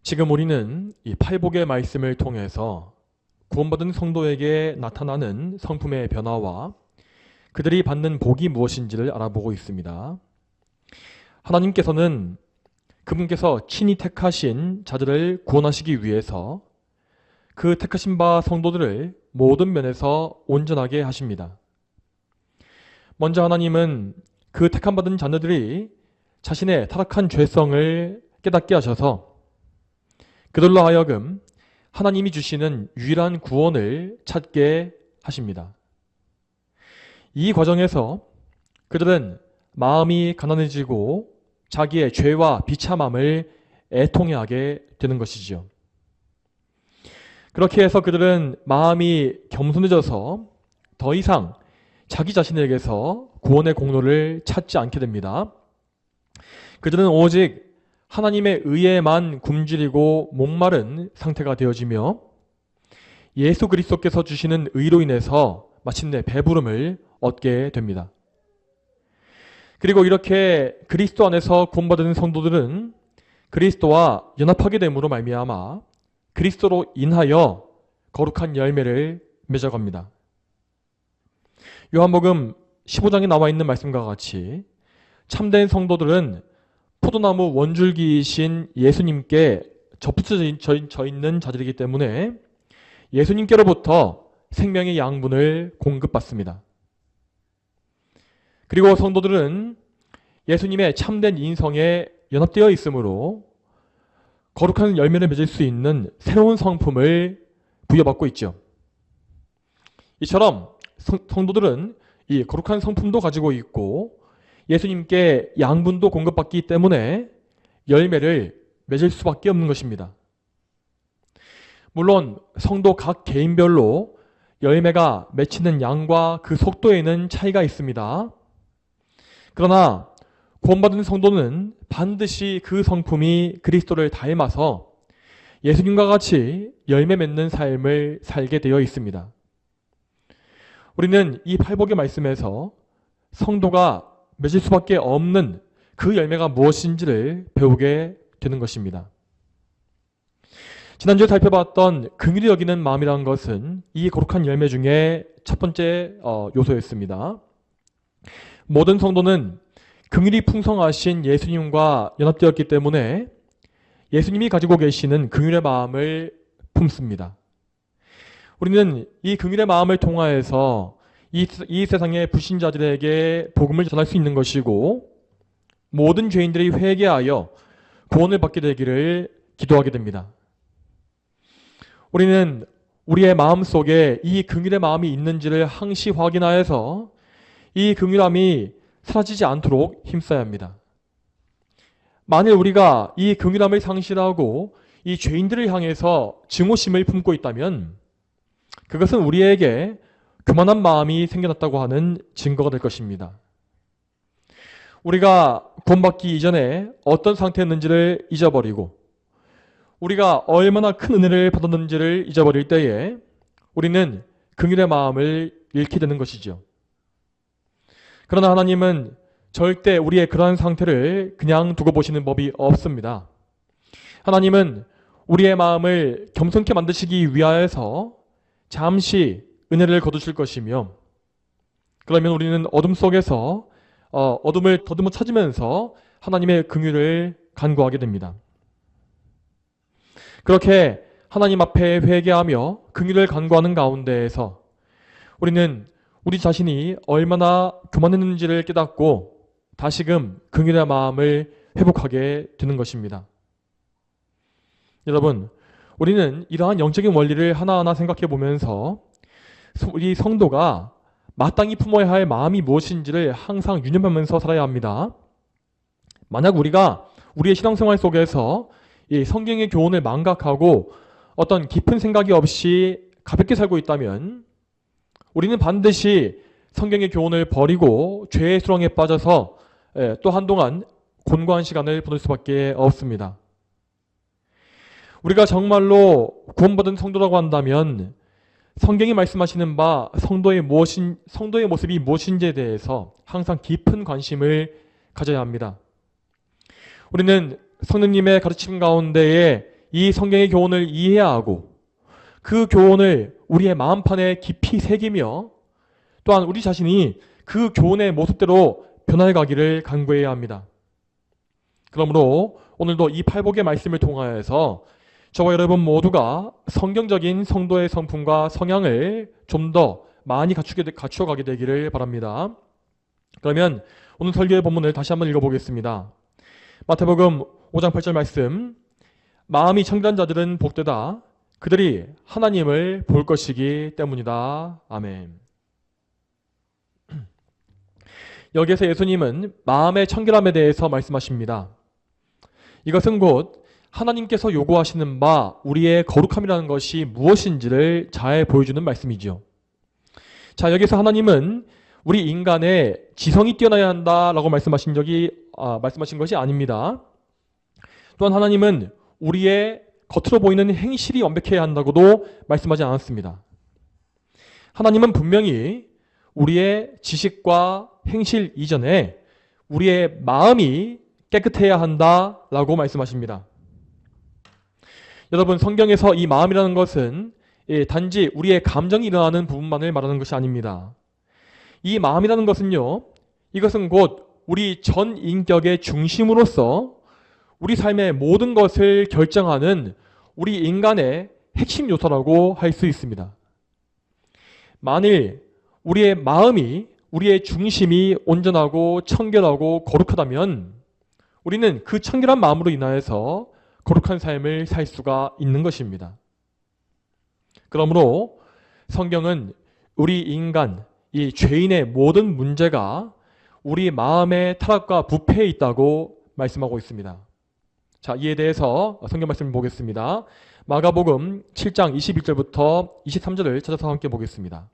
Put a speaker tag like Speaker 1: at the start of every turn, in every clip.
Speaker 1: 지금 우리는 이 팔복의 말씀을 통해서 구원받은 성도에게 나타나는 성품의 변화와 그들이 받는 복이 무엇인지를 알아보고 있습니다. 하나님께서는 그분께서 친히 택하신 자들을 구원하시기 위해서 그 택하신 바 성도들을 모든 면에서 온전하게 하십니다. 먼저 하나님은 그 택함받은 자녀들이 자신의 타락한 죄성을 깨닫게 하셔서 그들로 하여금 하나님이 주시는 유일한 구원을 찾게 하십니다. 이 과정에서 그들은 마음이 가난해지고 자기의 죄와 비참함을 애통해하게 되는 것이지요. 그렇게 해서 그들은 마음이 겸손해져서 더 이상 자기 자신에게서 구원의 공로를 찾지 않게 됩니다. 그들은 오직 하나님의 의에만 굶주리고 목마른 상태가 되어지며 예수 그리스도께서 주시는 의로 인해서 마침내 배부름을 얻게 됩니다. 그리고 이렇게 그리스도 안에서 구원받은 성도들은 그리스도와 연합하게 됨으로 말미암아 그리스도로 인하여 거룩한 열매를 맺어갑니다. 요한복음 15장에 나와 있는 말씀과 같이 참된 성도들은 포도나무 원줄기이신 예수님께 접붙여져 있는 자들이기 때문에 예수님께로부터 생명의 양분을 공급받습니다. 그리고 성도들은 예수님의 참된 인성에 연합되어 있으므로 거룩한 열매를 맺을 수 있는 새로운 성품을 부여받고 있죠. 이처럼 성도들은 이 거룩한 성품도 가지고 있고 예수님께 양분도 공급받기 때문에 열매를 맺을 수밖에 없는 것입니다. 물론 성도 각 개인별로 열매가 맺히는 양과 그 속도에는 차이가 있습니다. 그러나 구원받은 성도는 반드시 그 성품이 그리스도를 닮아서 예수님과 같이 열매 맺는 삶을 살게 되어 있습니다. 우리는 이 팔복의 말씀에서 성도가 맺을 수밖에 없는 그 열매가 무엇인지를 배우게 되는 것입니다. 지난주에 살펴봤던 긍휼히 여기는 마음이라는 것은 이 거룩한 열매 중에 첫 번째 요소였습니다. 모든 성도는 긍휼이 풍성하신 예수님과 연합되었기 때문에 예수님이 가지고 계시는 긍휼의 마음을 품습니다. 우리는 이 긍휼의 마음을 통하여서 이 세상의 불신자들에게 복음을 전할 수 있는 것이고 모든 죄인들이 회개하여 구원을 받게 되기를 기도하게 됩니다. 우리는 우리의 마음 속에 이 긍휼의 마음이 있는지를 항시 확인하여서 이 긍휼함이 사라지지 않도록 힘써야 합니다. 만일 우리가 이 긍휼함을 상실하고 이 죄인들을 향해서 증오심을 품고 있다면 그것은 우리에게 교만한 마음이 생겨났다고 하는 증거가 될 것입니다. 우리가 구원받기 이전에 어떤 상태였는지를 잊어버리고 우리가 얼마나 큰 은혜를 받았는지를 잊어버릴 때에 우리는 긍휼의 마음을 잃게 되는 것이죠. 그러나 하나님은 절대 우리의 그러한 상태를 그냥 두고 보시는 법이 없습니다. 하나님은 우리의 마음을 겸손케 만드시기 위하여서 잠시 은혜를 거두실 것이며 그러면 우리는 어둠 속에서 어둠을 더듬어 찾으면서 하나님의 긍휼을 간구하게 됩니다. 그렇게 하나님 앞에 회개하며 긍휼을 간구하는 가운데에서 우리는 우리 자신이 얼마나 교만했는지를 깨닫고 다시금 긍휼의 마음을 회복하게 되는 것입니다. 여러분, 우리는 이러한 영적인 원리를 하나하나 생각해 보면서 우리 성도가 마땅히 품어야 할 마음이 무엇인지를 항상 유념하면서 살아야 합니다. 만약 우리가 우리의 신앙생활 속에서 이 성경의 교훈을 망각하고 어떤 깊은 생각이 없이 가볍게 살고 있다면 우리는 반드시 성경의 교훈을 버리고 죄의 수렁에 빠져서 또 한동안 곤고한 시간을 보낼 수밖에 없습니다. 우리가 정말로 구원받은 성도라고 한다면 성경이 말씀하시는 바 성도의 모습이 무엇인지에 대해서 항상 깊은 관심을 가져야 합니다. 우리는 성령님의 가르침 가운데에 이 성경의 교훈을 이해해야 하고 그 교훈을 우리의 마음판에 깊이 새기며 또한 우리 자신이 그 교훈의 모습대로 변화해가기를 간구해야 합니다. 그러므로 오늘도 이 팔복의 말씀을 통하여서 저와 여러분 모두가 성경적인 성도의 성품과 성향을 좀 더 많이 갖추어가게 되기를 바랍니다. 그러면 오늘 설교의 본문을 다시 한번 읽어보겠습니다. 마태복음 5장 8절 말씀, 마음이 청결한 자들은 복되다. 그들이 하나님을 볼 것이기 때문이다. 아멘. 여기에서 예수님은 마음의 청결함에 대해서 말씀하십니다. 이것은 곧 하나님께서 요구하시는 바 우리의 거룩함이라는 것이 무엇인지를 잘 보여주는 말씀이죠. 자, 여기서 하나님은 우리 인간의 지성이 뛰어나야 한다라고 말씀하신 것이 아닙니다. 또한 하나님은 우리의 겉으로 보이는 행실이 완벽해야 한다고도 말씀하지 않았습니다. 하나님은 분명히 우리의 지식과 행실 이전에 우리의 마음이 깨끗해야 한다라고 말씀하십니다. 여러분, 성경에서 이 마음이라는 것은 단지 우리의 감정이 일어나는 부분만을 말하는 것이 아닙니다. 이 마음이라는 것은요, 이것은 곧 우리 전 인격의 중심으로서 우리 삶의 모든 것을 결정하는 우리 인간의 핵심 요소라고 할 수 있습니다. 만일 우리의 마음이, 우리의 중심이 온전하고 청결하고 거룩하다면 우리는 그 청결한 마음으로 인하여서 거룩한 삶을 살 수가 있는 것입니다. 그러므로 성경은 우리 인간, 이 죄인의 모든 문제가 우리 마음의 타락과 부패에 있다고 말씀하고 있습니다. 자, 이에 대해서 성경 말씀을 보겠습니다. 마가복음 7장 21절부터 23절을 찾아서 함께 보겠습니다.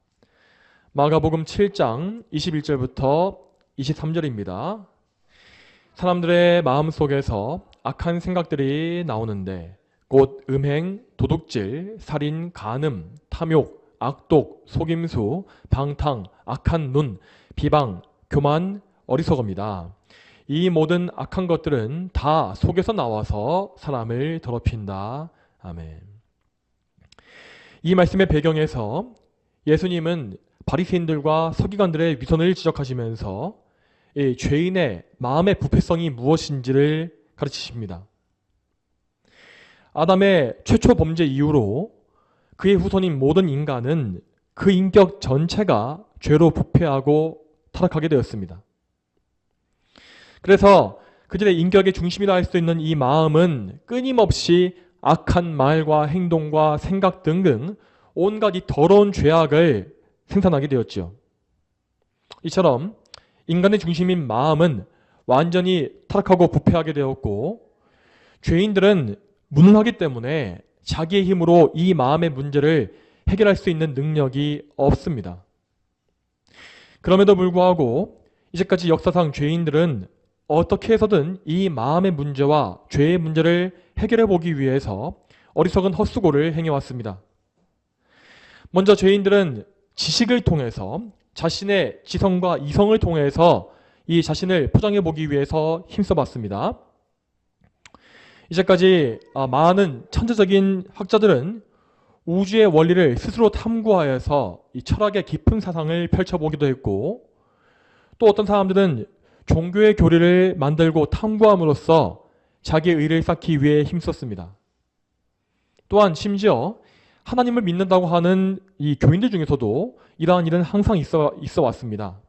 Speaker 1: 마가복음 7장 21절부터 23절입니다. 사람들의 마음속에서 악한 생각들이 나오는데 곧 음행, 도둑질, 살인, 간음, 탐욕, 악독, 속임수, 방탕, 악한 눈, 비방, 교만, 어리석음이다. 이 모든 악한 것들은 다 속에서 나와서 사람을 더럽힌다. 아멘. 이 말씀의 배경에서 예수님은 바리새인들과 서기관들의 위선을 지적하시면서 이 죄인의 마음의 부패성이 무엇인지를 가르치십니다. 아담의 최초 범죄 이후로 그의 후손인 모든 인간은 그 인격 전체가 죄로 부패하고 타락하게 되었습니다. 그래서 그들의 인격의 중심이라 할 수 있는 이 마음은 끊임없이 악한 말과 행동과 생각 등등 온갖 이 더러운 죄악을 생산하게 되었죠. 이처럼 인간의 중심인 마음은 완전히 타락하고 부패하게 되었고 죄인들은 무능하기 때문에 자기의 힘으로 이 마음의 문제를 해결할 수 있는 능력이 없습니다. 그럼에도 불구하고 이제까지 역사상 죄인들은 어떻게 해서든 이 마음의 문제와 죄의 문제를 해결해 보기 위해서 어리석은 헛수고를 행해왔습니다. 먼저 죄인들은 지식을 통해서 자신의 지성과 이성을 통해서 이 자신을 포장해 보기 위해서 힘써봤습니다. 이제까지 많은 천재적인 학자들은 우주의 원리를 스스로 탐구하여서 이 철학의 깊은 사상을 펼쳐보기도 했고, 또 어떤 사람들은 종교의 교리를 만들고 탐구함으로써 자기의 의를 쌓기 위해 힘썼습니다. 또한 심지어 하나님을 믿는다고 하는 이 교인들 중에서도 이러한 일은 항상 있어 왔습니다.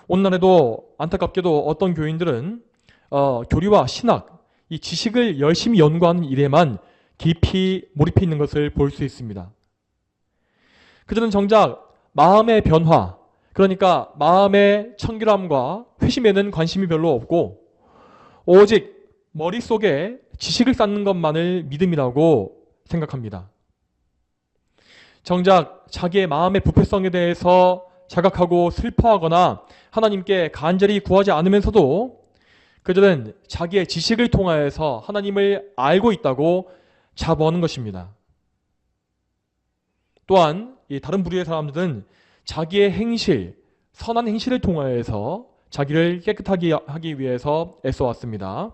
Speaker 1: 오늘날에도 안타깝게도 어떤 교인들은 교리와 신학, 이 지식을 열심히 연구하는 일에만 깊이 몰입해 있는 것을 볼 수 있습니다. 그들은 정작 마음의 변화, 그러니까 마음의 청결함과 회심에는 관심이 별로 없고 오직 머릿속에 지식을 쌓는 것만을 믿음이라고 생각합니다. 정작 자기의 마음의 부패성에 대해서 자각하고 슬퍼하거나 하나님께 간절히 구하지 않으면서도 그들은 자기의 지식을 통하여서 하나님을 알고 있다고 자부하는 것입니다. 또한 이 다른 부류의 사람들은 자기의 행실, 선한 행실을 통하여서 자기를 깨끗하게 하기 위해서 애써왔습니다.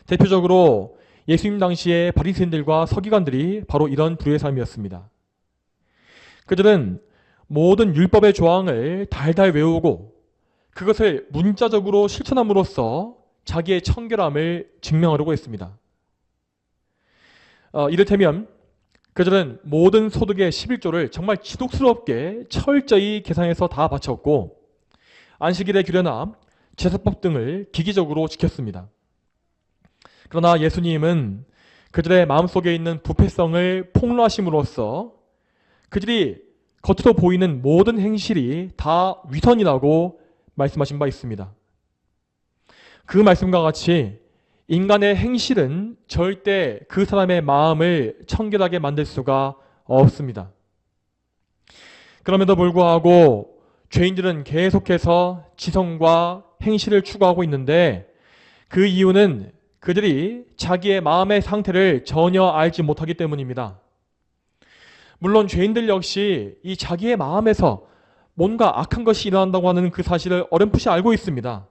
Speaker 1: 대표적으로 예수님 당시의 바리새인들과 서기관들이 바로 이런 부류의 삶이었습니다. 그들은 모든 율법의 조항을 달달 외우고 그것을 문자적으로 실천함으로써 자기의 청결함을 증명하려고 했습니다. 이를테면 그들은 모든 소득의 11조를 정말 지독스럽게 철저히 계산해서 다 바쳤고 안식일의 규례나 제사법 등을 기기적으로 지켰습니다. 그러나 예수님은 그들의 마음속에 있는 부패성을 폭로하심으로써 그들이 겉으로 보이는 모든 행실이 다 위선이라고 말씀하신 바 있습니다. 그 말씀과 같이 인간의 행실은 절대 그 사람의 마음을 청결하게 만들 수가 없습니다. 그럼에도 불구하고 죄인들은 계속해서 지성과 행실을 추구하고 있는데 그 이유는 그들이 자기의 마음의 상태를 전혀 알지 못하기 때문입니다. 물론 죄인들 역시 이 자기의 마음에서 뭔가 악한 것이 일어난다고 하는 그 사실을 어렴풋이 알고 있습니다.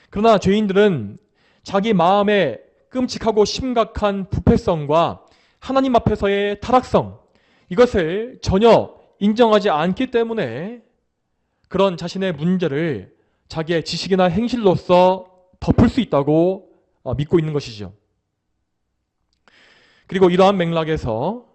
Speaker 1: 그러나 죄인들은 자기 마음의 끔찍하고 심각한 부패성과 하나님 앞에서의 타락성, 이것을 전혀 인정하지 않기 때문에 그런 자신의 문제를 자기의 지식이나 행실로서 덮을 수 있다고 믿고 있는 것이죠. 그리고 이러한 맥락에서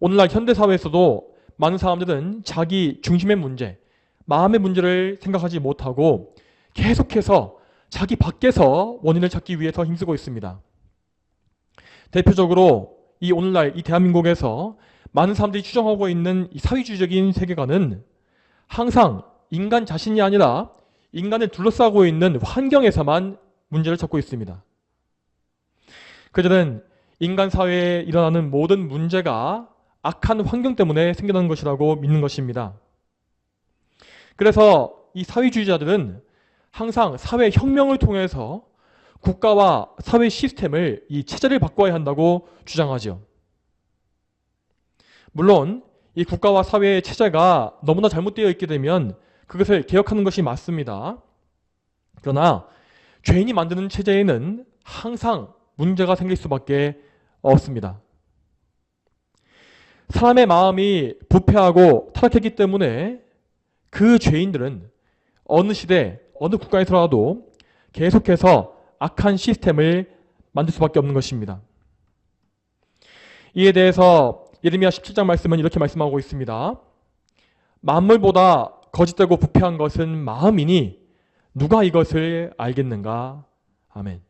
Speaker 1: 오늘날 현대사회에서도 많은 사람들은 자기 중심의 문제, 마음의 문제를 생각하지 못하고 계속해서 자기 밖에서 원인을 찾기 위해서 힘쓰고 있습니다. 대표적으로 이 오늘날 이 대한민국에서 많은 사람들이 추정하고 있는 이 사회주의적인 세계관은 항상 인간 자신이 아니라 인간을 둘러싸고 있는 환경에서만 문제를 찾고 있습니다. 그들은 인간 사회에 일어나는 모든 문제가 악한 환경 때문에 생겨나는 것이라고 믿는 것입니다. 그래서 이 사회주의자들은 항상 사회혁명을 통해서 국가와 사회 시스템을 이 체제를 바꿔야 한다고 주장하죠. 물론 이 국가와 사회의 체제가 너무나 잘못되어 있게 되면 그것을 개혁하는 것이 맞습니다. 그러나 죄인이 만드는 체제에는 항상 문제가 생길 수밖에 없습니다. 사람의 마음이 부패하고 타락했기 때문에 그 죄인들은 어느 시대, 어느 국가에서라도 계속해서 악한 시스템을 만들 수밖에 없는 것입니다. 이에 대해서 예레미야 17장 말씀은 이렇게 말씀하고 있습니다. 만물보다 거짓되고 부패한 것은 마음이니 누가 이것을 알겠는가? 아멘.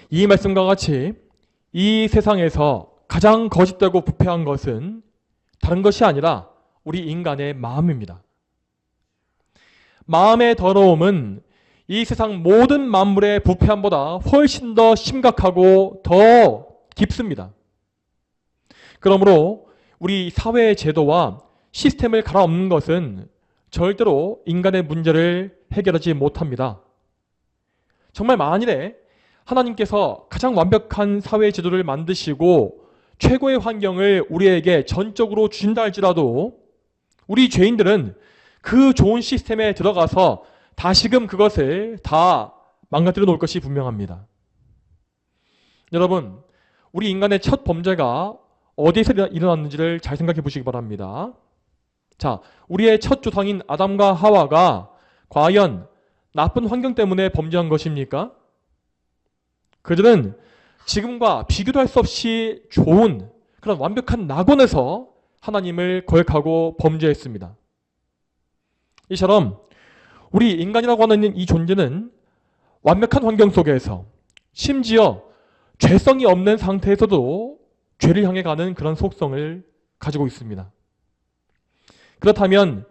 Speaker 1: 이 말씀과 같이 이 세상에서 가장 거짓되고 부패한 것은 다른 것이 아니라 우리 인간의 마음입니다. 마음의 더러움은 이 세상 모든 만물의 부패함보다 훨씬 더 심각하고 더 깊습니다. 그러므로 우리 사회의 제도와 시스템을 갈아엎는 것은 절대로 인간의 문제를 해결하지 못합니다. 정말 만일에 하나님께서 가장 완벽한 사회 제도를 만드시고 최고의 환경을 우리에게 전적으로 주신다 할지라도 우리 죄인들은 그 좋은 시스템에 들어가서 다시금 그것을 다 망가뜨려 놓을 것이 분명합니다. 여러분, 우리 인간의 첫 범죄가 어디에서 일어났는지를 잘 생각해 보시기 바랍니다. 자, 우리의 첫 조상인 아담과 하와가 과연 나쁜 환경 때문에 범죄한 것입니까? 그들은 지금과 비교도 할 수 없이 좋은 그런 완벽한 낙원에서 하나님을 거역하고 범죄했습니다. 이처럼 우리 인간이라고 하는 이 존재는 완벽한 환경 속에서 심지어 죄성이 없는 상태에서도 죄를 향해 가는 그런 속성을 가지고 있습니다. 그렇다면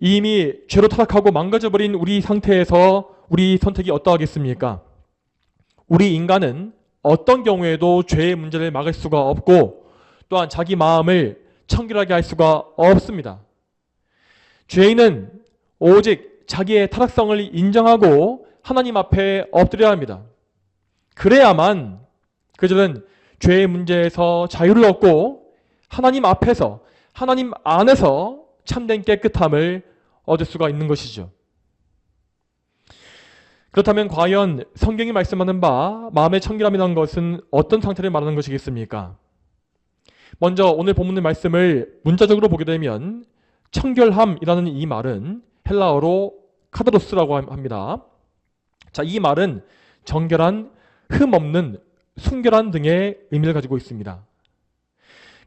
Speaker 1: 이미 죄로 타락하고 망가져버린 우리 상태에서 우리 선택이 어떠하겠습니까? 우리 인간은 어떤 경우에도 죄의 문제를 막을 수가 없고 또한 자기 마음을 청결하게 할 수가 없습니다. 죄인은 오직 자기의 타락성을 인정하고 하나님 앞에 엎드려야 합니다. 그래야만 그들은 죄의 문제에서 자유를 얻고 하나님 앞에서, 하나님 안에서 참된 깨끗함을 얻을 수가 있는 것이죠. 그렇다면 과연 성경이 말씀하는 바 마음의 청결함이라는 것은 어떤 상태를 말하는 것이겠습니까? 먼저 오늘 본문의 말씀을 문자적으로 보게 되면 청결함이라는 이 말은 헬라어로 카드로스라고 합니다. 자, 이 말은 정결한, 흠없는, 순결한 등의 의미를 가지고 있습니다.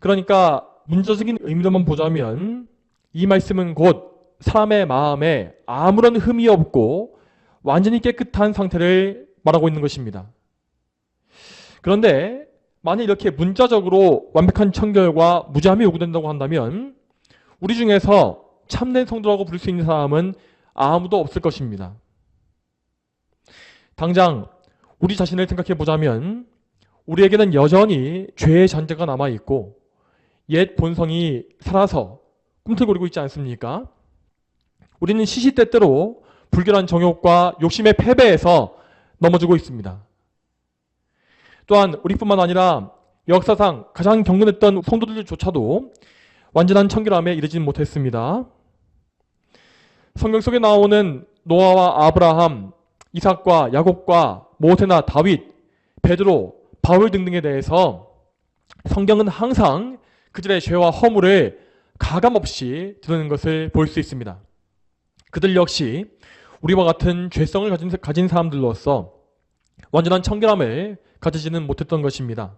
Speaker 1: 그러니까 문자적인 의미로만 보자면 이 말씀은 곧 사람의 마음에 아무런 흠이 없고 완전히 깨끗한 상태를 말하고 있는 것입니다. 그런데 만약 이렇게 문자적으로 완벽한 청결과 무죄함이 요구된다고 한다면 우리 중에서 참된 성도라고 부를 수 있는 사람은 아무도 없을 것입니다. 당장 우리 자신을 생각해 보자면 우리에게는 여전히 죄의 잔재가 남아있고 옛 본성이 살아서 꿈틀거리고 있지 않습니까? 우리는 시시때때로 불결한 정욕과 욕심의 패배에서 넘어지고 있습니다. 또한 우리뿐만 아니라 역사상 가장 경건했던 성도들조차도 완전한 청결함에 이르지는 못했습니다. 성경 속에 나오는 노아와 아브라함, 이삭과 야곱과 모세나 다윗, 베드로, 바울 등등에 대해서 성경은 항상 그들의 죄와 허물을 가감없이 드러내는 것을 볼 수 있습니다. 그들 역시 우리와 같은 죄성을 가진 사람들로서 완전한 청결함을 가지지는 못했던 것입니다.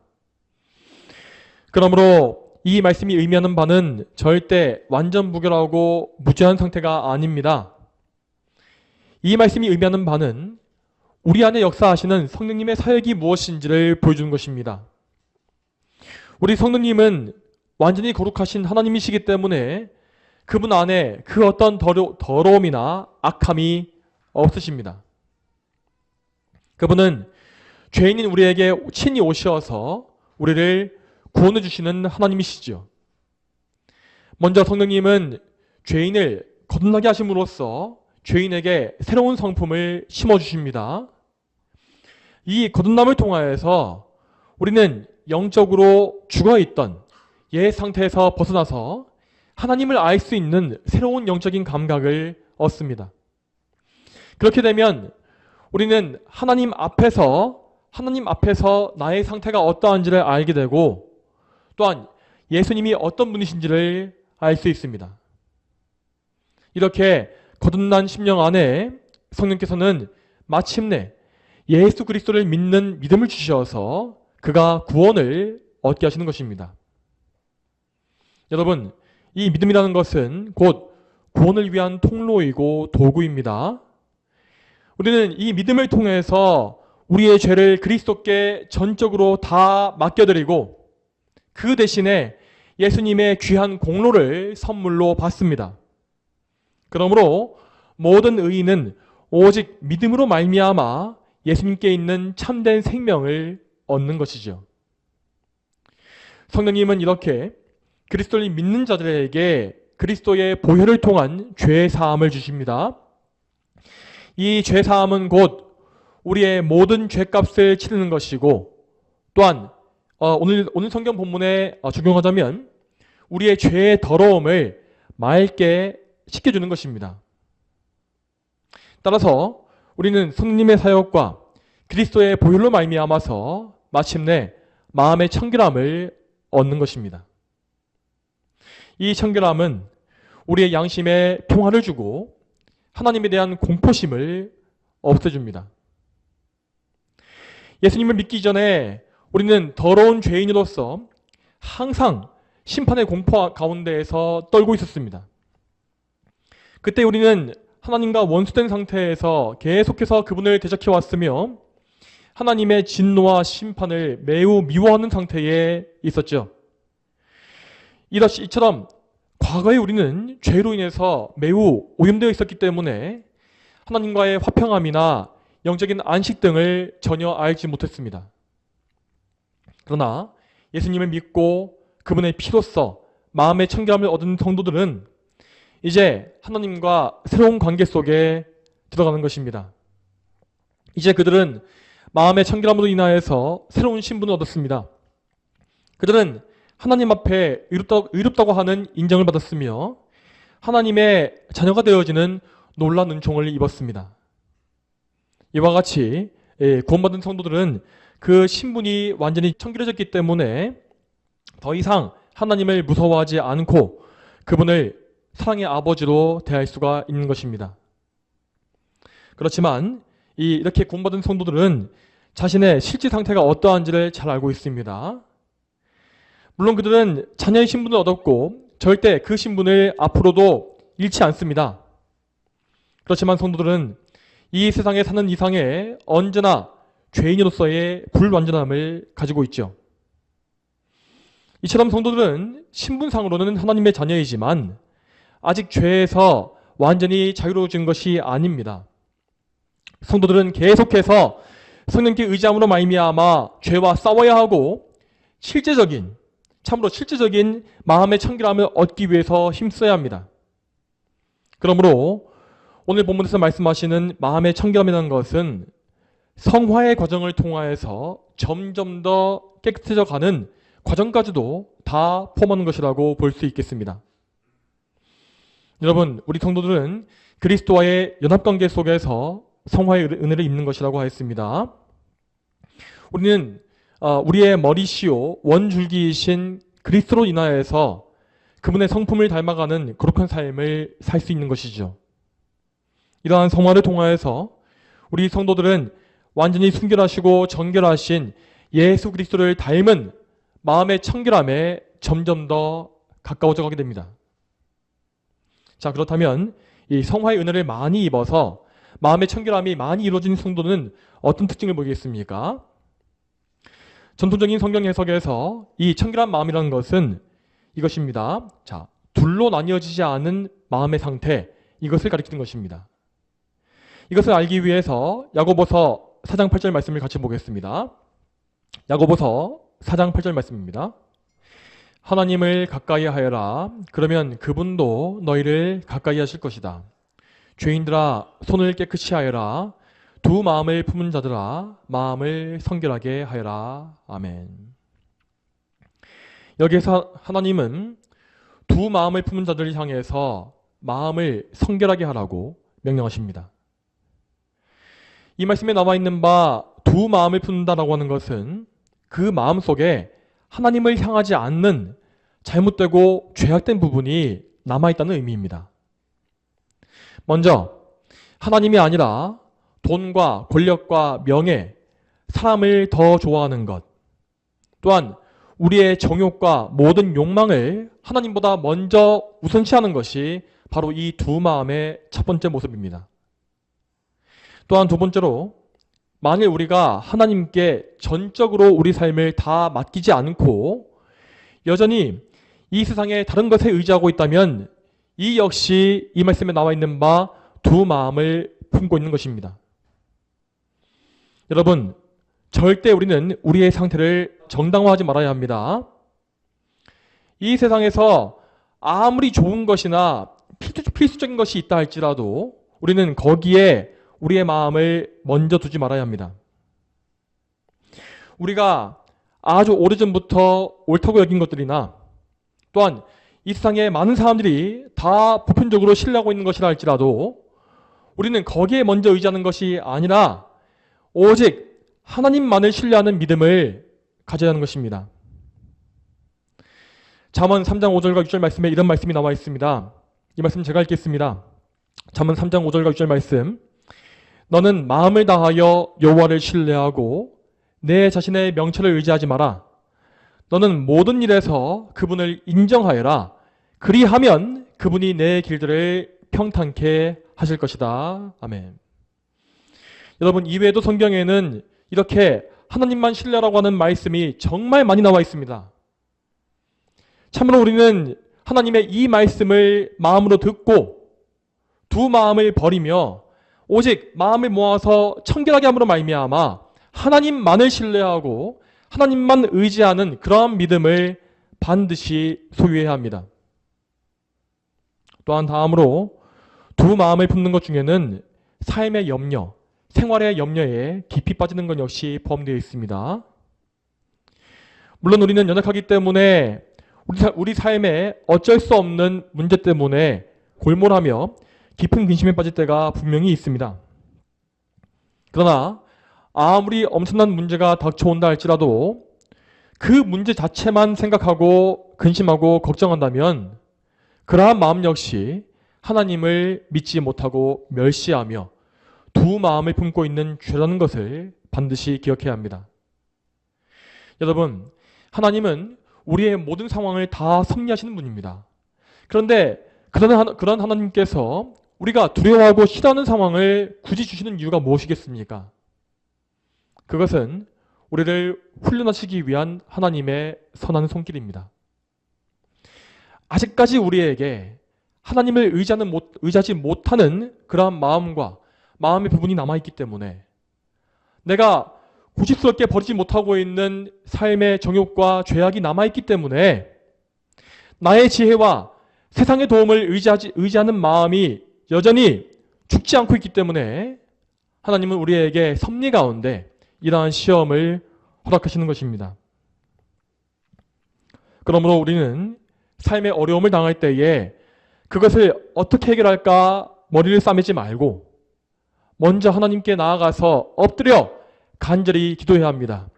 Speaker 1: 그러므로 이 말씀이 의미하는 바는 절대 완전 무결하고 무죄한 상태가 아닙니다. 이 말씀이 의미하는 바는 우리 안에 역사하시는 성령님의 사역이 무엇인지를 보여주는 것입니다. 우리 성령님은 완전히 거룩하신 하나님이시기 때문에 그분 안에 그 어떤 더러움이나 악함이 없으십니다. 그분은 죄인인 우리에게 친히 오셔서 우리를 구원해 주시는 하나님이시죠. 먼저 성령님은 죄인을 거듭나게 하심으로써 죄인에게 새로운 성품을 심어주십니다. 이 거듭남을 통하여서 우리는 영적으로 죽어있던 옛 상태에서 벗어나서 하나님을 알 수 있는 새로운 영적인 감각을 얻습니다. 그렇게 되면 우리는 하나님 앞에서 나의 상태가 어떠한지를 알게 되고 또한 예수님이 어떤 분이신지를 알 수 있습니다. 이렇게 거듭난 심령 안에 성령께서는 마침내 예수 그리스도를 믿는 믿음을 주셔서 그가 구원을 얻게 하시는 것입니다. 여러분, 이 믿음이라는 것은 곧 구원을 위한 통로이고 도구입니다. 우리는 이 믿음을 통해서 우리의 죄를 그리스도께 전적으로 다 맡겨드리고 그 대신에 예수님의 귀한 공로를 선물로 받습니다. 그러므로 모든 의인은 오직 믿음으로 말미암아 예수님께 있는 참된 생명을 얻는 것이죠. 성령님은 이렇게 그리스도를 믿는 자들에게 그리스도의 보혈을 통한 죄 사함을 주십니다. 이 죄 사함은 곧 우리의 모든 죄값을 치르는 것이고 또한 오늘 성경 본문에 적용하자면 우리의 죄의 더러움을 맑게 씻겨주는 것입니다. 따라서 우리는 성령님의 사역과 그리스도의 보혈로 말미암아서 마침내 마음의 청결함을 얻는 것입니다. 이 청결함은 우리의 양심에 평화를 주고 하나님에 대한 공포심을 없애줍니다. 예수님을 믿기 전에 우리는 더러운 죄인으로서 항상 심판의 공포 가운데에서 떨고 있었습니다. 그때 우리는 하나님과 원수된 상태에서 계속해서 그분을 대적해 왔으며 하나님의 진노와 심판을 매우 미워하는 상태에 있었죠. 이처럼 과거에 우리는 죄로 인해서 매우 오염되어 있었기 때문에 하나님과의 화평함이나 영적인 안식 등을 전혀 알지 못했습니다. 그러나 예수님을 믿고 그분의 피로써 마음의 청결함을 얻은 성도들은 이제 하나님과 새로운 관계 속에 들어가는 것입니다. 이제 그들은 마음의 청결함으로 인하여서 새로운 신분을 얻었습니다. 그들은 하나님 앞에 의롭다고 하는 인정을 받았으며 하나님의 자녀가 되어지는 놀라운 은총을 입었습니다. 이와 같이 구원받은 성도들은 그 신분이 완전히 청결해졌기 때문에 더 이상 하나님을 무서워하지 않고 그분을 사랑의 아버지로 대할 수가 있는 것입니다. 그렇지만 이렇게 구원받은 성도들은 자신의 실제 상태가 어떠한지를 잘 알고 있습니다. 물론 그들은 자녀의 신분을 얻었고 절대 그 신분을 앞으로도 잃지 않습니다. 그렇지만 성도들은 이 세상에 사는 이상에 언제나 죄인으로서의 불완전함을 가지고 있죠. 이처럼 성도들은 신분상으로는 하나님의 자녀이지만 아직 죄에서 완전히 자유로워진 것이 아닙니다. 성도들은 계속해서 성령께 의지함으로 말미암아 죄와 싸워야 하고 참으로 실제적인 마음의 청결함을 얻기 위해서 힘써야 합니다. 그러므로 오늘 본문에서 말씀하시는 마음의 청결함이라는 것은 성화의 과정을 통하여서 점점 더 깨끗해져 가는 과정까지도 다 포함하는 것이라고 볼 수 있겠습니다. 여러분, 우리 성도들은 그리스도와의 연합관계 속에서 성화의 은혜를 입는 것이라고 하였습니다. 우리는 우리의 머리시오 원줄기이신 그리스도로 인하여서 그분의 성품을 닮아가는 거룩한 삶을 살 수 있는 것이죠. 이러한 성화를 통하여서 우리 성도들은 완전히 순결하시고 정결하신 예수 그리스도를 닮은 마음의 청결함에 점점 더 가까워져 가게 됩니다. 자, 그렇다면 이 성화의 은혜를 많이 입어서 마음의 청결함이 많이 이루어진 성도는 어떤 특징을 보이겠습니까? 전통적인 성경 해석에서 이 청결한 마음이라는 것은 이것입니다. 자, 둘로 나뉘어지지 않은 마음의 상태, 이것을 가리키는 것입니다. 이것을 알기 위해서 야고보서 4장 8절 말씀을 같이 보겠습니다. 야고보서 4장 8절 말씀입니다. 하나님을 가까이 하여라. 그러면 그분도 너희를 가까이 하실 것이다. 죄인들아, 손을 깨끗이 하여라. 두 마음을 품은 자들아, 마음을 성결하게 하여라. 아멘. 여기서 하나님은 두 마음을 품은 자들을 향해서 마음을 성결하게 하라고 명령하십니다. 이 말씀에 나와 있는 바 두 마음을 품는다라고 하는 것은 그 마음 속에 하나님을 향하지 않는 잘못되고 죄악된 부분이 남아있다는 의미입니다. 먼저 하나님이 아니라 돈과 권력과 명예, 사람을 더 좋아하는 것, 또한 우리의 정욕과 모든 욕망을 하나님보다 먼저 우선시하는 것이 바로 이 두 마음의 첫 번째 모습입니다. 또한 두 번째로 만일 우리가 하나님께 전적으로 우리 삶을 다 맡기지 않고 여전히 이 세상의 다른 것에 의지하고 있다면 이 역시 이 말씀에 나와 있는 바 두 마음을 품고 있는 것입니다. 여러분, 절대 우리는 우리의 상태를 정당화하지 말아야 합니다. 이 세상에서 아무리 좋은 것이나 필수적인 것이 있다 할지라도 우리는 거기에 우리의 마음을 먼저 두지 말아야 합니다. 우리가 아주 오래전부터 옳다고 여긴 것들이나 또한 이 세상에 많은 사람들이 다 보편적으로 신뢰하고 있는 것이라 할지라도 우리는 거기에 먼저 의지하는 것이 아니라 오직 하나님만을 신뢰하는 믿음을 가져야 하는 것입니다. 잠언 3장 5절과 6절 말씀에 이런 말씀이 나와 있습니다. 이 말씀 제가 읽겠습니다. 잠언 3장 5절과 6절 말씀. 너는 마음을 다하여 여호와를 신뢰하고 내 자신의 명철을 의지하지 마라. 너는 모든 일에서 그분을 인정하여라. 그리하면 그분이 내 길들을 평탄케 하실 것이다. 아멘. 여러분, 이외에도 성경에는 이렇게 하나님만 신뢰라고 하는 말씀이 정말 많이 나와 있습니다. 참으로 우리는 하나님의 이 말씀을 마음으로 듣고 두 마음을 버리며 오직 마음을 모아서 청결하게 함으로 말미암아 하나님만을 신뢰하고 하나님만 의지하는 그러한 믿음을 반드시 소유해야 합니다. 또한 다음으로 두 마음을 품는 것 중에는 삶의 염려, 생활의 염려에 깊이 빠지는 것 역시 포함되어 있습니다. 물론 우리는 연약하기 때문에 우리 삶에 어쩔 수 없는 문제 때문에 골몰하며 깊은 근심에 빠질 때가 분명히 있습니다. 그러나 아무리 엄청난 문제가 닥쳐온다 할지라도 그 문제 자체만 생각하고 근심하고 걱정한다면 그러한 마음 역시 하나님을 믿지 못하고 멸시하며 두 마음을 품고 있는 죄라는 것을 반드시 기억해야 합니다. 여러분, 하나님은 우리의 모든 상황을 다 섭리하시는 분입니다. 그런데 그런 하나님께서 우리가 두려워하고 싫어하는 상황을 굳이 주시는 이유가 무엇이겠습니까? 그것은 우리를 훈련하시기 위한 하나님의 선한 손길입니다. 아직까지 우리에게 하나님을 의지하지 못하는 그러한 마음의 부분이 남아있기 때문에 내가 고집스럽게 버리지 못하고 있는 삶의 정욕과 죄악이 남아있기 때문에 나의 지혜와 세상의 도움을 의지하는 마음이 여전히 죽지 않고 있기 때문에 하나님은 우리에게 섭리 가운데 이러한 시험을 허락하시는 것입니다. 그러므로 우리는 삶의 어려움을 당할 때에 그것을 어떻게 해결할까 머리를 싸매지 말고 먼저 하나님께 나아가서 엎드려 간절히 기도해야 합니다.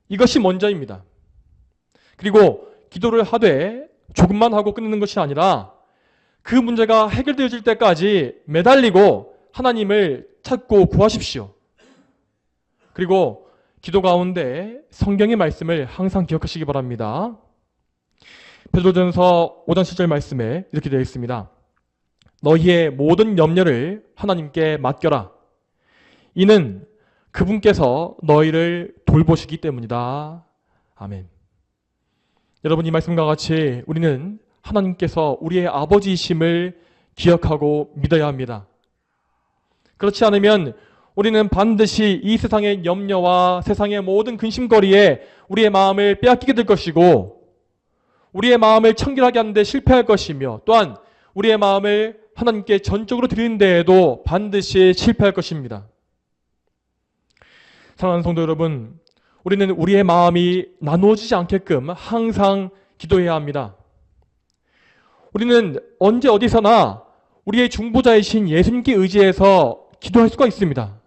Speaker 1: 이것이 먼저입니다. 그리고 기도를 하되 조금만 하고 끝내는 것이 아니라 그 문제가 해결되어질 때까지 매달리고 하나님을 찾고 구하십시오. 그리고 기도 가운데 성경의 말씀을 항상 기억하시기 바랍니다. 베드로전서 5장 7절 말씀에 이렇게 되어 있습니다. 너희의 모든 염려를 하나님께 맡겨라. 이는 그분께서 너희를 돌보시기 때문이다. 아멘. 여러분, 이 말씀과 같이 우리는 하나님께서 우리의 아버지이심을 기억하고 믿어야 합니다. 그렇지 않으면 우리는 반드시 이 세상의 염려와 세상의 모든 근심거리에 우리의 마음을 빼앗기게 될 것이고 우리의 마음을 청결하게 하는 데 실패할 것이며 또한 우리의 마음을 하나님께 전적으로 드리는 데에도 반드시 실패할 것입니다. 사랑하는 성도 여러분, 우리는 우리의 마음이 나누어지지 않게끔 항상 기도해야 합니다. 우리는 언제 어디서나 우리의 중보자이신 예수님께 의지해서 기도할 수가 있습니다.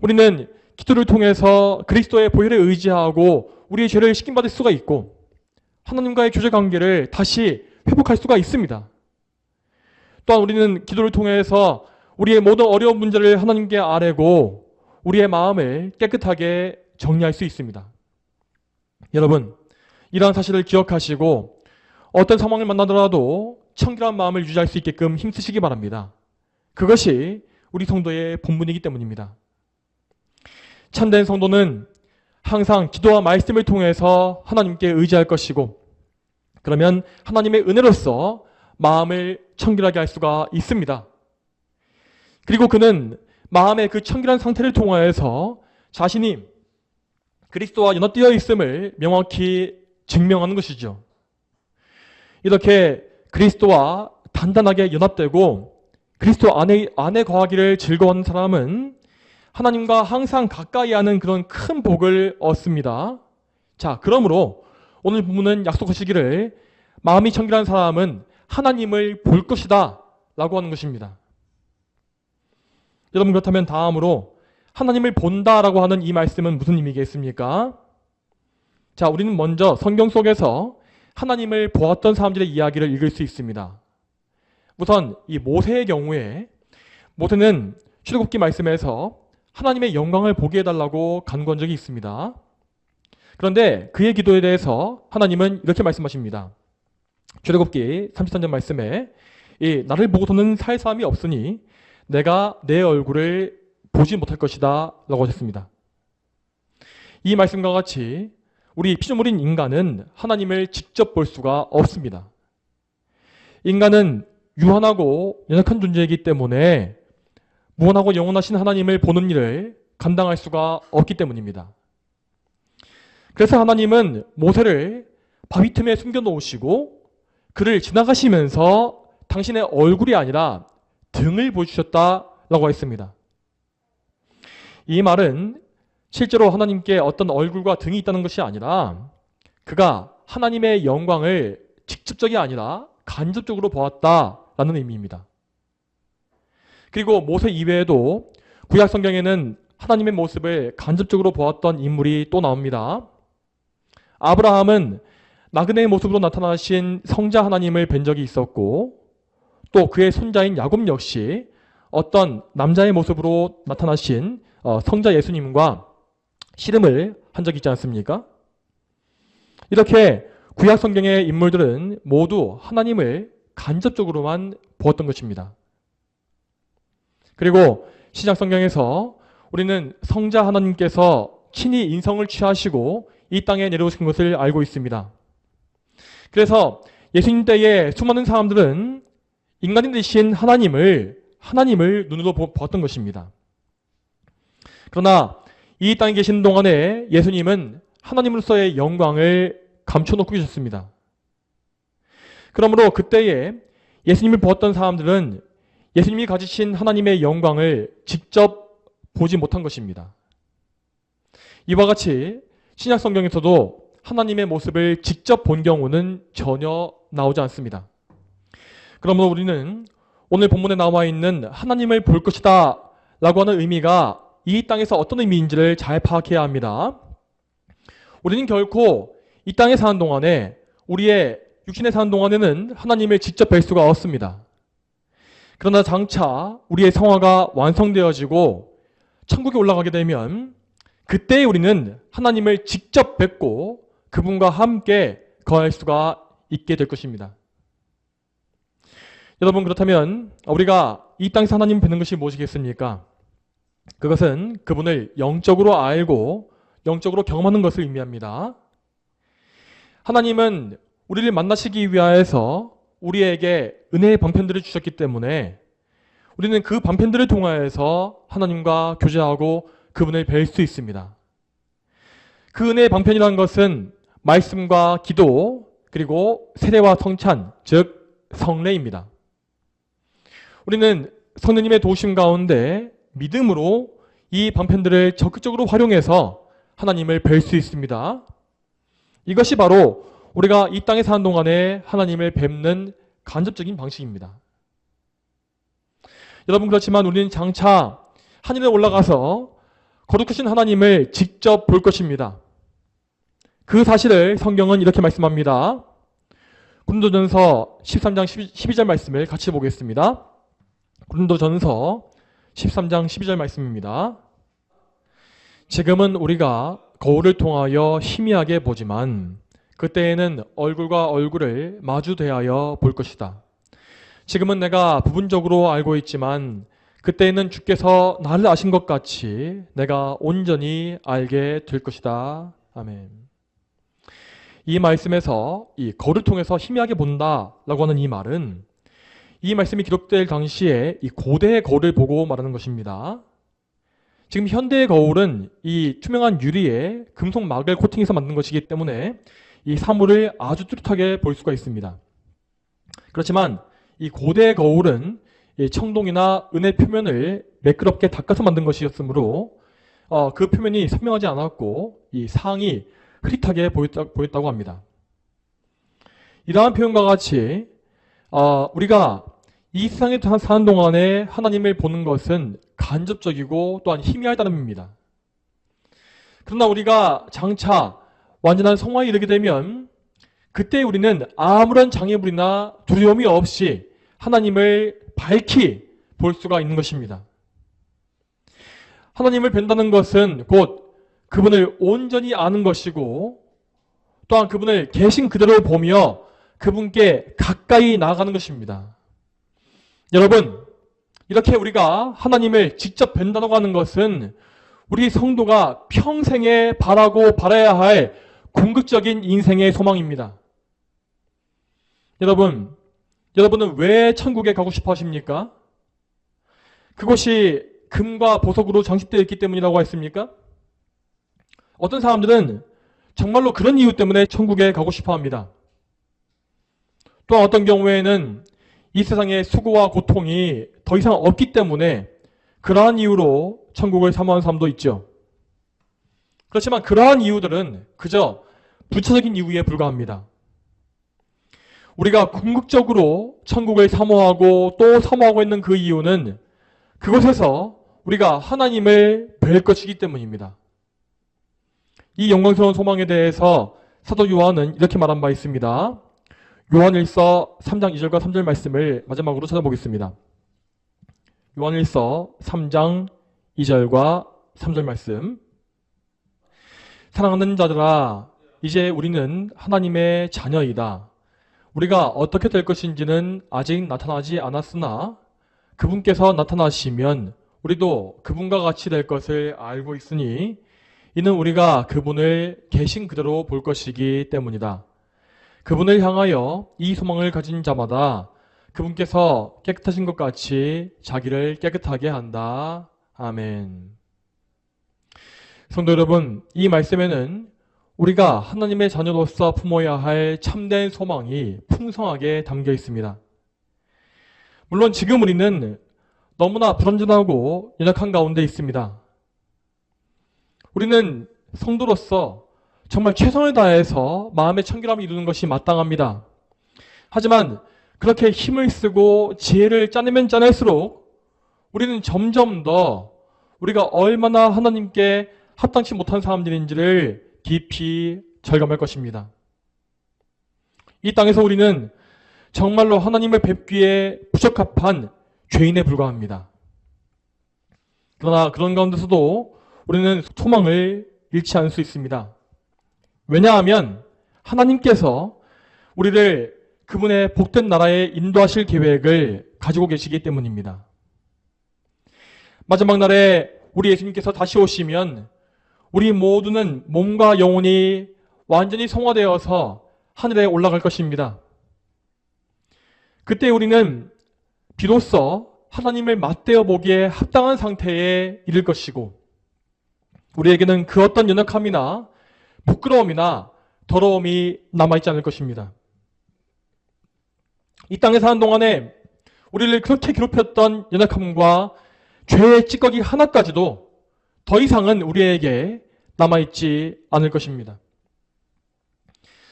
Speaker 1: 우리는 기도를 통해서 그리스도의 보혈에 의지하고 우리의 죄를 씻김받을 수가 있고 하나님과의 교제 관계를 다시 회복할 수가 있습니다. 또한 우리는 기도를 통해서 우리의 모든 어려운 문제를 하나님께 아뢰고 우리의 마음을 깨끗하게 정리할 수 있습니다. 여러분, 이러한 사실을 기억하시고 어떤 상황을 만나더라도 청결한 마음을 유지할 수 있게끔 힘쓰시기 바랍니다. 그것이 우리 성도의 본분이기 때문입니다. 참된 성도는 항상 기도와 말씀을 통해서 하나님께 의지할 것이고 그러면 하나님의 은혜로서 마음을 청결하게 할 수가 있습니다. 그리고 그는 마음의 그 청결한 상태를 통하여서 자신이 그리스도와 연합되어 있음을 명확히 증명하는 것이죠. 이렇게 그리스도와 단단하게 연합되고 그리스도 안에 거하기를 즐거워하는 사람은 하나님과 항상 가까이 하는 그런 큰 복을 얻습니다. 자, 그러므로 오늘 본문은 약속하시기를 마음이 청결한 사람은 하나님을 볼 것이다 라고 하는 것입니다. 여러분, 그렇다면 다음으로 하나님을 본다라고 하는 이 말씀은 무슨 의미겠습니까? 자, 우리는 먼저 성경 속에서 하나님을 보았던 사람들의 이야기를 읽을 수 있습니다. 우선 이 모세의 경우에 모세는 출애굽기 말씀에서 하나님의 영광을 보게 해달라고 간구한 적이 있습니다. 그런데 그의 기도에 대해서 하나님은 이렇게 말씀하십니다. 출애굽기 33절 말씀에 나를 보고서는 살 사람이 없으니 내가 내 얼굴을 보지 못할 것이다 라고 하셨습니다. 이 말씀과 같이 우리 피조물인 인간은 하나님을 직접 볼 수가 없습니다. 인간은 유한하고 연약한 존재이기 때문에 무한하고 영원하신 하나님을 보는 일을 감당할 수가 없기 때문입니다. 그래서 하나님은 모세를 바위 틈에 숨겨놓으시고 그를 지나가시면서 당신의 얼굴이 아니라 등을 보여주셨다라고 했습니다. 이 말은 실제로 하나님께 어떤 얼굴과 등이 있다는 것이 아니라 그가 하나님의 영광을 직접적이 아니라 간접적으로 보았다라는 의미입니다. 그리고 모세 이외에도 구약 성경에는 하나님의 모습을 간접적으로 보았던 인물이 또 나옵니다. 아브라함은 나그네의 모습으로 나타나신 성자 하나님을 뵌 적이 있었고, 또 그의 손자인 야곱 역시 어떤 남자의 모습으로 나타나신 성자 예수님과 씨름을 한 적이 있지 않습니까? 이렇게 구약 성경의 인물들은 모두 하나님을 간접적으로만 보았던 것입니다. 그리고 신약 성경에서 우리는 성자 하나님께서 친히 인성을 취하시고 이 땅에 내려오신 것을 알고 있습니다. 그래서 예수님 때의 수많은 사람들은 인간이 되신 하나님을 눈으로 보았던 것입니다. 그러나 이 땅에 계신 동안에 예수님은 하나님으로서의 영광을 감춰놓고 계셨습니다. 그러므로 그때에 예수님을 보았던 사람들은 예수님이 가지신 하나님의 영광을 직접 보지 못한 것입니다. 이와 같이 신약 성경에서도 하나님의 모습을 직접 본 경우는 전혀 나오지 않습니다. 그러므로 우리는 오늘 본문에 나와 있는 하나님을 볼 것이다 라고 하는 의미가 이 땅에서 어떤 의미인지를 잘 파악해야 합니다. 우리는 결코 이 땅에 사는 동안에, 우리의 육신에 사는 동안에는 하나님을 직접 뵐 수가 없습니다. 그러나 장차 우리의 성화가 완성되어지고 천국에 올라가게 되면 그때 우리는 하나님을 직접 뵙고 그분과 함께 거할 수가 있게 될 것입니다. 여러분, 그렇다면 우리가 이 땅에서 하나님 뵙는 것이 무엇이겠습니까? 그것은 그분을 영적으로 알고 영적으로 경험하는 것을 의미합니다. 하나님은 우리를 만나시기 위하여서 우리에게 은혜의 방편들을 주셨기 때문에 우리는 그 방편들을 통하여서 하나님과 교제하고 그분을 뵐 수 있습니다. 그 은혜의 방편이라는 것은 말씀과 기도, 그리고 세례와 성찬, 즉 성례입니다. 우리는 성령님의 도우심 가운데 믿음으로 이 방편들을 적극적으로 활용해서 하나님을 뵐 수 있습니다. 이것이 바로 우리가 이 땅에 사는 동안에 하나님을 뵙는 간접적인 방식입니다. 여러분, 그렇지만 우리는 장차 하늘에 올라가서 거룩하신 하나님을 직접 볼 것입니다. 그 사실을 성경은 이렇게 말씀합니다. 고린도전서 13장 12절 말씀을 같이 보겠습니다. 고린도전서 13장 12절 말씀입니다. 지금은 우리가 거울을 통하여 희미하게 보지만 그때에는 얼굴과 얼굴을 마주 대하여 볼 것이다. 지금은 내가 부분적으로 알고 있지만 그때에는 주께서 나를 아신 것 같이 내가 온전히 알게 될 것이다. 아멘. 이 말씀에서 이 거울을 통해서 희미하게 본다라고 하는 이 말은 이 말씀이 기록될 당시에 이 고대의 거울을 보고 말하는 것입니다. 지금 현대의 거울은 이 투명한 유리에 금속 막을 코팅해서 만든 것이기 때문에 이 사물을 아주 뚜렷하게 볼 수가 있습니다. 그렇지만 이 고대의 거울은 이 청동이나 은의 표면을 매끄럽게 닦아서 만든 것이었으므로 그 표면이 선명하지 않았고 이 상이 흐릿하게 보였다고 합니다. 이러한 표현과 같이 우리가 이 세상에 사는 동안에 하나님을 보는 것은 간접적이고 또한 희미하다는 의미입니다. 그러나 우리가 장차 완전한 성화에 이르게 되면 그때 우리는 아무런 장애물이나 두려움이 없이 하나님을 밝히 볼 수가 있는 것입니다. 하나님을 뵌다는 것은 곧 그분을 온전히 아는 것이고 또한 그분을 계신 그대로 보며 그분께 가까이 나아가는 것입니다. 여러분, 이렇게 우리가 하나님을 직접 뵌다고 하는 것은 우리 성도가 평생에 바라고 바라야 할 궁극적인 인생의 소망입니다. 여러분은 왜 천국에 가고 싶어 하십니까? 그것이 금과 보석으로 장식되어 있기 때문이라고 했습니까? 어떤 사람들은 정말로 그런 이유 때문에 천국에 가고 싶어 합니다. 또 어떤 경우에는 이 세상의 수고와 고통이 더 이상 없기 때문에 그러한 이유로 천국을 사모하는 사람도 있죠. 그렇지만 그러한 이유들은 그저 부차적인 이유에 불과합니다. 우리가 궁극적으로 천국을 사모하고 또 사모하고 있는 그 이유는 그곳에서 우리가 하나님을 뵐 것이기 때문입니다. 이 영광스러운 소망에 대해서 사도 요한은 이렇게 말한 바 있습니다. 요한일서 3장 2절과 3절 말씀을 마지막으로 찾아보겠습니다. 요한일서 3장 2절과 3절 말씀. 사랑하는 자들아, 이제 우리는 하나님의 자녀이다. 우리가 어떻게 될 것인지는 아직 나타나지 않았으나 그분께서 나타나시면 우리도 그분과 같이 될 것을 알고 있으니 이는 우리가 그분을 계신 그대로 볼 것이기 때문이다. 그분을 향하여 이 소망을 가진 자마다 그분께서 깨끗하신 것 같이 자기를 깨끗하게 한다. 아멘. 성도 여러분, 이 말씀에는 우리가 하나님의 자녀로서 품어야 할 참된 소망이 풍성하게 담겨 있습니다. 물론 지금 우리는 너무나 불완전하고 연약한 가운데 있습니다. 우리는 성도로서 정말 최선을 다해서 마음의 청결함을 이루는 것이 마땅합니다. 하지만 그렇게 힘을 쓰고 지혜를 짜내면 짜낼수록 우리는 점점 더 우리가 얼마나 하나님께 합당치 못한 사람들인지를 깊이 절감할 것입니다. 이 땅에서 우리는 정말로 하나님을 뵙기에 부적합한 죄인에 불과합니다. 그러나 그런 가운데서도 우리는 소망을 잃지 않을 수 있습니다. 왜냐하면 하나님께서 우리를 그분의 복된 나라에 인도하실 계획을 가지고 계시기 때문입니다. 마지막 날에 우리 예수님께서 다시 오시면 우리 모두는 몸과 영혼이 완전히 성화되어서 하늘에 올라갈 것입니다. 그때 우리는 비로소 하나님을 맞대어 보기에 합당한 상태에 이를 것이고 우리에게는 그 어떤 연약함이나 부끄러움이나 더러움이 남아있지 않을 것입니다. 이 땅에 사는 동안에 우리를 그렇게 괴롭혔던 연약함과 죄의 찌꺼기 하나까지도 더 이상은 우리에게 남아있지 않을 것입니다.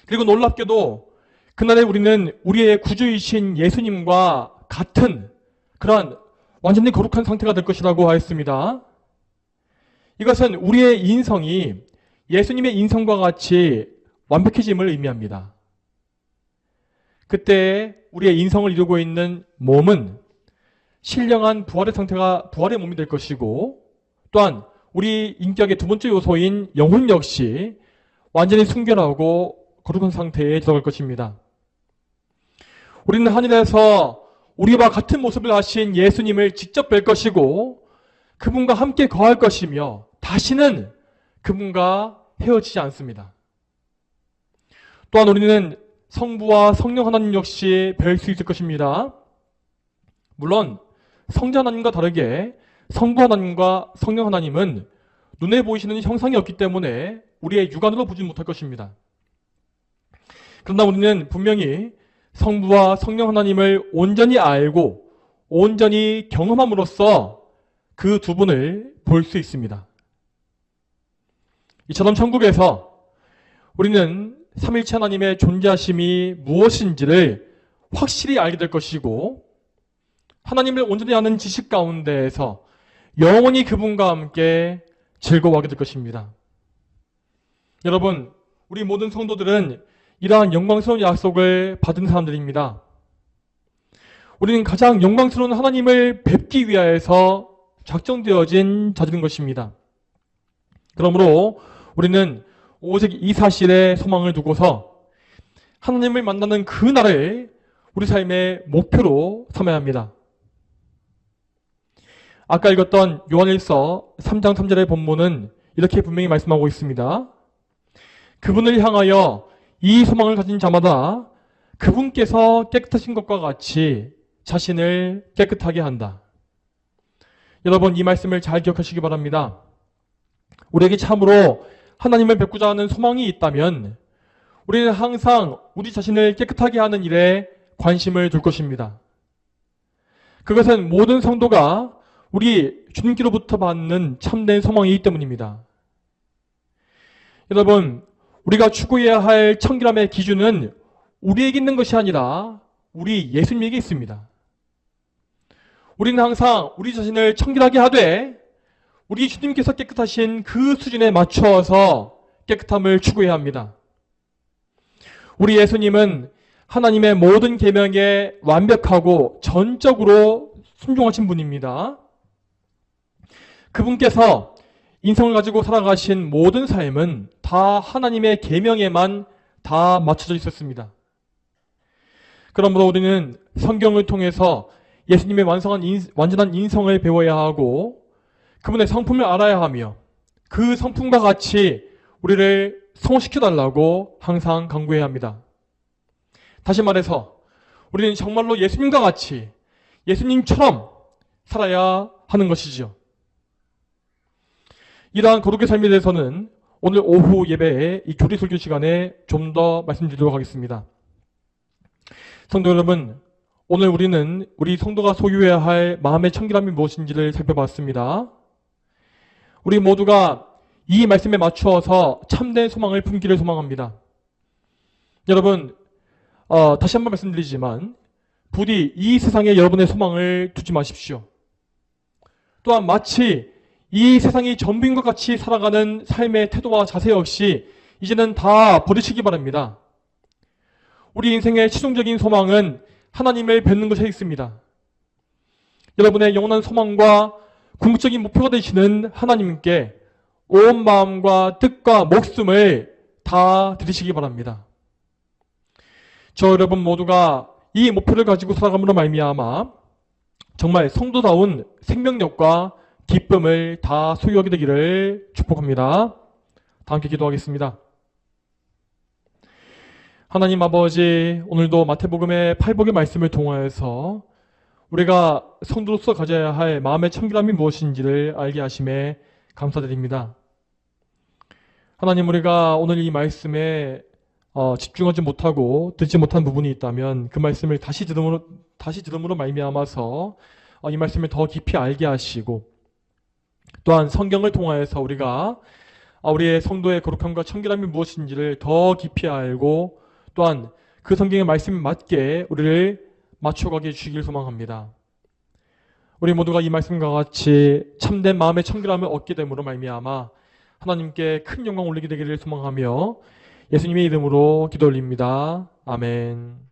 Speaker 1: 그리고 놀랍게도 그날에 우리는 우리의 구주이신 예수님과 같은 그러한 완전히 거룩한 상태가 될 것이라고 하였습니다. 이것은 우리의 인성이 예수님의 인성과 같이 완벽해짐을 의미합니다. 그때 우리의 인성을 이루고 있는 몸은 신령한 부활의 상태가 부활의 몸이 될 것이고 또한 우리 인격의 두 번째 요소인 영혼 역시 완전히 순결하고 거룩한 상태에 들어갈 것입니다. 우리는 하늘에서 우리와 같은 모습을 하신 예수님을 직접 뵐 것이고 그분과 함께 거할 것이며 다시는 그분과 헤어지지 않습니다. 또한 우리는 성부와 성령 하나님 역시 뵐 수 있을 것입니다. 물론 성자 하나님과 다르게 성부 하나님과 성령 하나님은 눈에 보이시는 형상이 없기 때문에 우리의 육안으로 보지 못할 것입니다. 그러나 우리는 분명히 성부와 성령 하나님을 온전히 알고 온전히 경험함으로써 그 두 분을 볼 수 있습니다. 이처럼 천국에서 우리는 삼일체 하나님의 존재하심이 무엇인지를 확실히 알게 될 것이고 하나님을 온전히 아는 지식 가운데에서 영원히 그분과 함께 즐거워하게 될 것입니다. 여러분, 우리 모든 성도들은 이러한 영광스러운 약속을 받은 사람들입니다. 우리는 가장 영광스러운 하나님을 뵙기 위하여서 작정되어진 자들인 것입니다. 그러므로 우리는 오직 이 사실에 소망을 두고서 하나님을 만나는 그 날을 우리 삶의 목표로 삼아야 합니다. 아까 읽었던 요한일서 3장 3절의 본문은 이렇게 분명히 말씀하고 있습니다. 그분을 향하여 이 소망을 가진 자마다 그분께서 깨끗하신 것과 같이 자신을 깨끗하게 한다. 여러분, 이 말씀을 잘 기억하시기 바랍니다. 우리에게 참으로 하나님을 뵙고자 하는 소망이 있다면 우리는 항상 우리 자신을 깨끗하게 하는 일에 관심을 둘 것입니다. 그것은 모든 성도가 우리 주님께로부터 받는 참된 소망이기 때문입니다. 여러분, 우리가 추구해야 할 청결함의 기준은 우리에게 있는 것이 아니라 우리 예수님에게 있습니다. 우리는 항상 우리 자신을 청결하게 하되 우리 주님께서 깨끗하신 그 수준에 맞추어서 깨끗함을 추구해야 합니다. 우리 예수님은 하나님의 모든 계명에 완벽하고 전적으로 순종하신 분입니다. 그분께서 인성을 가지고 살아가신 모든 삶은 다 하나님의 계명에만 다 맞춰져 있었습니다. 그러므로 우리는 성경을 통해서 예수님의 완전한 인성을 배워야 하고 그분의 성품을 알아야 하며 그 성품과 같이 우리를 성숙시켜달라고 항상 강구해야 합니다. 다시 말해서 우리는 정말로 예수님과 같이 예수님처럼 살아야 하는 것이죠. 이러한 거룩의 삶에 대해서는 오늘 오후 예배의 이 교리 설교 시간에 좀 더 말씀드리도록 하겠습니다. 성도 여러분, 오늘 우리는 우리 성도가 소유해야 할 마음의 청결함이 무엇인지를 살펴봤습니다. 우리 모두가 이 말씀에 맞추어서 참된 소망을 품기를 소망합니다. 여러분, 다시 한번 말씀드리지만 부디 이 세상에 여러분의 소망을 두지 마십시오. 또한 마치 이 세상이 전부인 것 같이 살아가는 삶의 태도와 자세 역시 이제는 다 버리시기 바랍니다. 우리 인생의 최종적인 소망은 하나님을 뵙는 것에 있습니다. 여러분의 영원한 소망과 궁극적인 목표가 되시는 하나님께 온 마음과 뜻과 목숨을 다 드리시기 바랍니다. 저 여러분 모두가 이 목표를 가지고 살아감으로 말미암아 정말 성도다운 생명력과 기쁨을 다 소유하게 되기를 축복합니다. 다 함께 기도하겠습니다. 하나님 아버지, 오늘도 마태복음의 팔복의 말씀을 통하여서 우리가 성도로서 가져야 할 마음의 청결함이 무엇인지를 알게 하심에 감사드립니다. 하나님, 우리가 오늘 이 말씀에 집중하지 못하고 듣지 못한 부분이 있다면 그 말씀을 다시 들음으로 말미암아서 이 말씀을 더 깊이 알게 하시고 또한 성경을 통하여서 우리가 우리의 성도의 거룩함과 청결함이 무엇인지를 더 깊이 알고 또한 그 성경의 말씀에 맞게 우리를 맞춰가게 해주시길 소망합니다. 우리 모두가 이 말씀과 같이 참된 마음의 청결함을 얻게 됨으로 말미암아 하나님께 큰 영광 올리게 되기를 소망하며 예수님의 이름으로 기도 올립니다. 아멘.